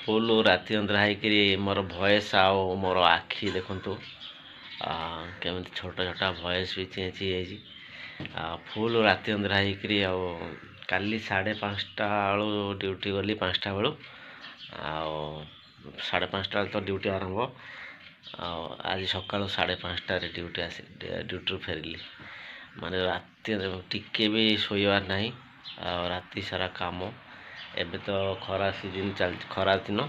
Full राति अंधरा होकर मोर भयस आउ मोर आखि देखु केमी छोटा छोटा भयस भी चेंज फुल राति अंधरा होकर काली 5:30 बेलू ड्यूटी गली 5टा बेलू आ 5:30 तो ड्यूटी आरंभ आज सका 5:30 ड्यूटी आसी ड्यूटी फेरली माने राति टिके भी शोबार ना राति सारा काम एबे तो खरा सीजन चल खरा दिन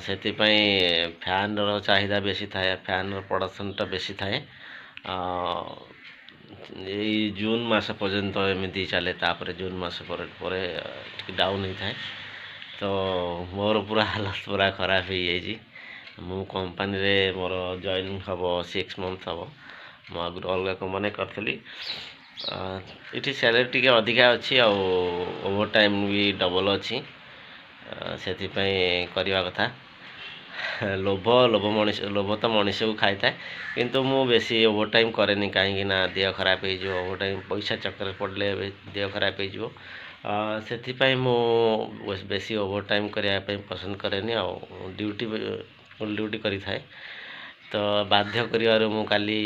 से फैन चाहिदा बेसी थाए फैन प्रोडक्शनटा बेसी थाए जून मास पर्यंत एमती चले तापर जून मास पर डाउन होता है तो मोर पूरा हालत पूरा खराब हो जाए मु कंपनी रे मोर जॉइनिंग हम 6 मंथ हम मु आगु अलग कंपनी करी ये सैलरी टी अधिका अच्छी ओवर टाइम भी डबल अच्छी से करवा कथा लोभ लोभ मनीष लोभ तो मनीष को खाई थाए किंतु मु बेसी ओवर टाइम करेनी कहीं देह खराब हो ओवर टाइम पैसा चक्कर पड़े देह खराब हो से मु बेसी ओवर टाइम करने पसंद करेनी ड्यूटी फुल ड्यूटी करी थाए तो बाध्य कर काली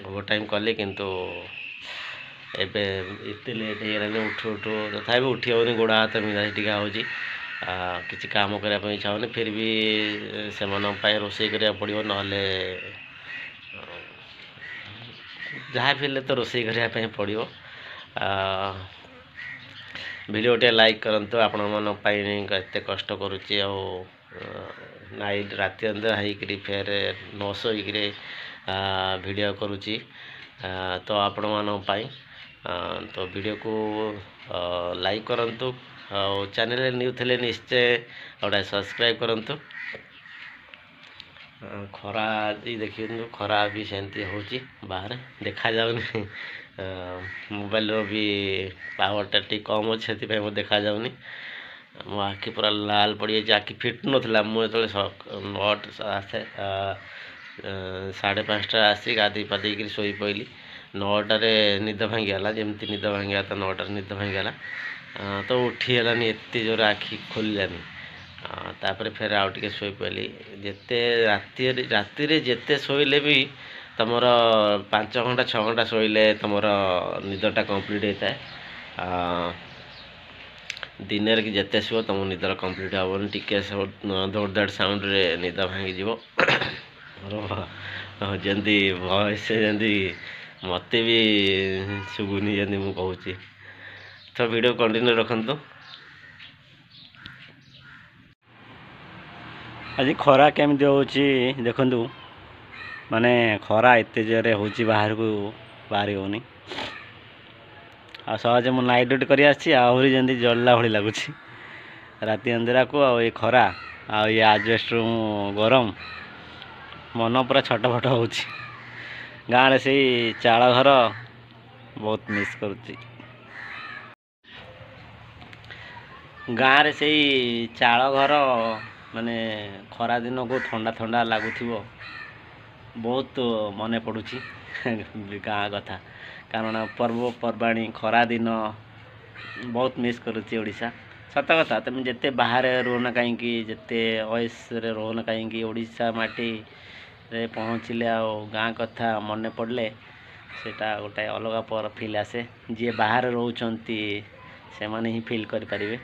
ओवर टाइम कली किंतु एबे इतने लेट हो उठू उठू तथा उठी होनी गोड़ हाथ मिला टीका हो किसी काम करने इच्छा होनी फिर भी से रोषे करा पड़ो ना जहाँ भी तो रोषे करने पड़ो वीडियो टे लाइक करंतु आपण मन एते कष्ट करुच्ची नाइट राति अंदर हाईकरी फेर 900 वीडियो करुच्ची तो आपण मन तो वीडियो को लाइक करंतु चैनल न्यू थे निश्चय गोटे सब्सक्राइब करंतु खरा देखिए खरा भी सेमती होची बाहर देखा जाउनी मोबाइल भी पावरटा टी कम अच्छे से देखा जाउनी मो आखि पूरा लाल पड़ी जाए आखि फिट नाला मुझे आसे 5:30 आसी गाधी पादी शोई पड़ी 9टारे निद भांगीगला जमती निद भांगा तो 9टारे निद भांगीगला तो उठीगलानी एत जोर आखि खोलानी तापर फेर आउ टे शोई पड़ी जिते राति जिते शोले भी तुमर 5 घंटा 6 घंटा शोले तुम निदटा कंप्लीट होता है दिन की जिते शुव तुम निदर कंप्लीट हेन टिके दौड़ दाड़ साउंड रे निद भांगी जमी भयस जमी मत भी शुभुनी जमी मु कहूँ तो वीडियो कंटिन्यू रखु आज खरा केमती हो देखु माने खरा एत जोरे हो बाहर को बाहरी होनी आ सहजे मु नाइट ड्यूटी कर आहरी जमी जल्ला भाई लगुच राति अंधेरा को ये खरा ये आजबेस्ट गरम मन पूरा छटफट हो गाँव से चाल घर बहुत मिस करुच्ची गाँव से चाल घर माने खरा दिन को ठंडा ठंडा लगुव बहुत मन पड़ुची गाँ कथा कारण पर्वपर्वाणी खरा दिन बहुत मिस करुच्ची ओडिशा सत कथा तुम जिते बाहर रोना कहीं जिते वयस रोना कहीं ओडिशा माटी रे पहुँचले गाँ कथा मन पड़े सेटा गोटे अलग पर फिल आसे जी बाहर रोचंती से माने ही फिल करें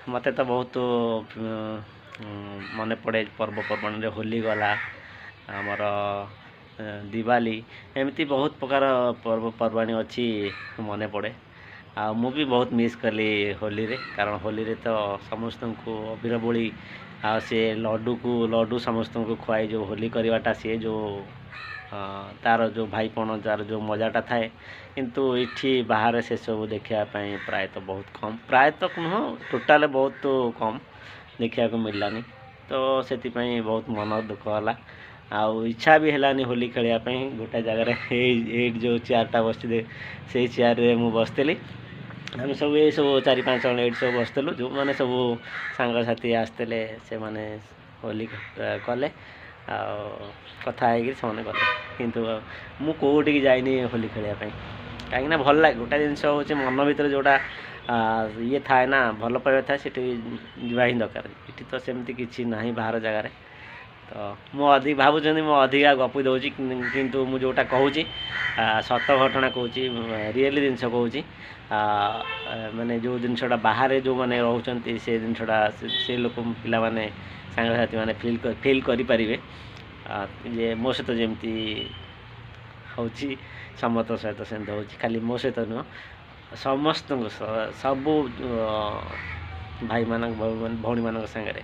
मते तो बहुत मन पड़े पर्वपर्वाणी रे होली गला आमर दिवाली एमती बहुत प्रकार पर्वपर्वाणी अच्छी मन पड़े मु भी बहुत मिस कली होली रे कारण होली रे तो समस्त को अबीर बोली से लड्डू समस्त को खुआई जो होली करवाटा सी जो तार जो भाईपण तार जो मजाटा थाए किंतु इठी बाहर से सब देखापी प्रायतः बहुत कम प्रायतः नुह टोटाल बहुत कम देखा मिललानी तो से बहुत मन दुख है आउ इच्छा भी है होली खेलने गोटे जगार जो चेयरटा बस से चेयर रे मु बसती आम सब ये सब 4-5 जन ये सब बसलु जो मैंने सब सांगसाथी आसते से मैंने होली कले कथा है से कले किंतु मु कौटी जाइनी होली खेलने कहीं भल लगे गोटे जिनस हूँ मन भर जोटा ଇଏ ଥାଏ ନା ଭଲ ପାଇବା ଥାଏ ସେଠି ଯିବା ହିଁ ଦରକାର। ଏଠି ତ ସେମିତି କିଛି ନାହିଁ ବାହାର ଜାଗାରେ। ତ ମୁଁ ଭାବୁଛନ୍ତି ମୁଁ ଅଧିକା ଗପି ଦେଉଛି, କିନ୍ତୁ ମୁଁ ଯେଉଁଟା କହୁଛି ସତ ଘଟଣା କହୁଛି, ରିଏଲି ଜିନିଷ କହୁଛି। ମାନେ ଯେଉଁ ଜିନିଷଟା ବାହାରେ ଯେଉଁମାନେ ରହୁଛନ୍ତି ସେ ଜିନିଷଟା ସେ ଲୋକ ପିଲାମାନେ ସାଙ୍ଗସାଥି ମାନେ ଫିଲ୍ କରିପାରିବେ ଯେ ମୋ ସହିତ ଯେମିତି ହେଉଛି ସମସ୍ତଙ୍କ ସହିତ ସେମିତି ହେଉଛି। ଖାଲି ମୋ ସହିତ ନୁହଁ, ସମସ୍ତଙ୍କ ସବୁ ଭାଇମାନଙ୍କ ଭଉଣୀମାନଙ୍କ ସାଙ୍ଗରେ।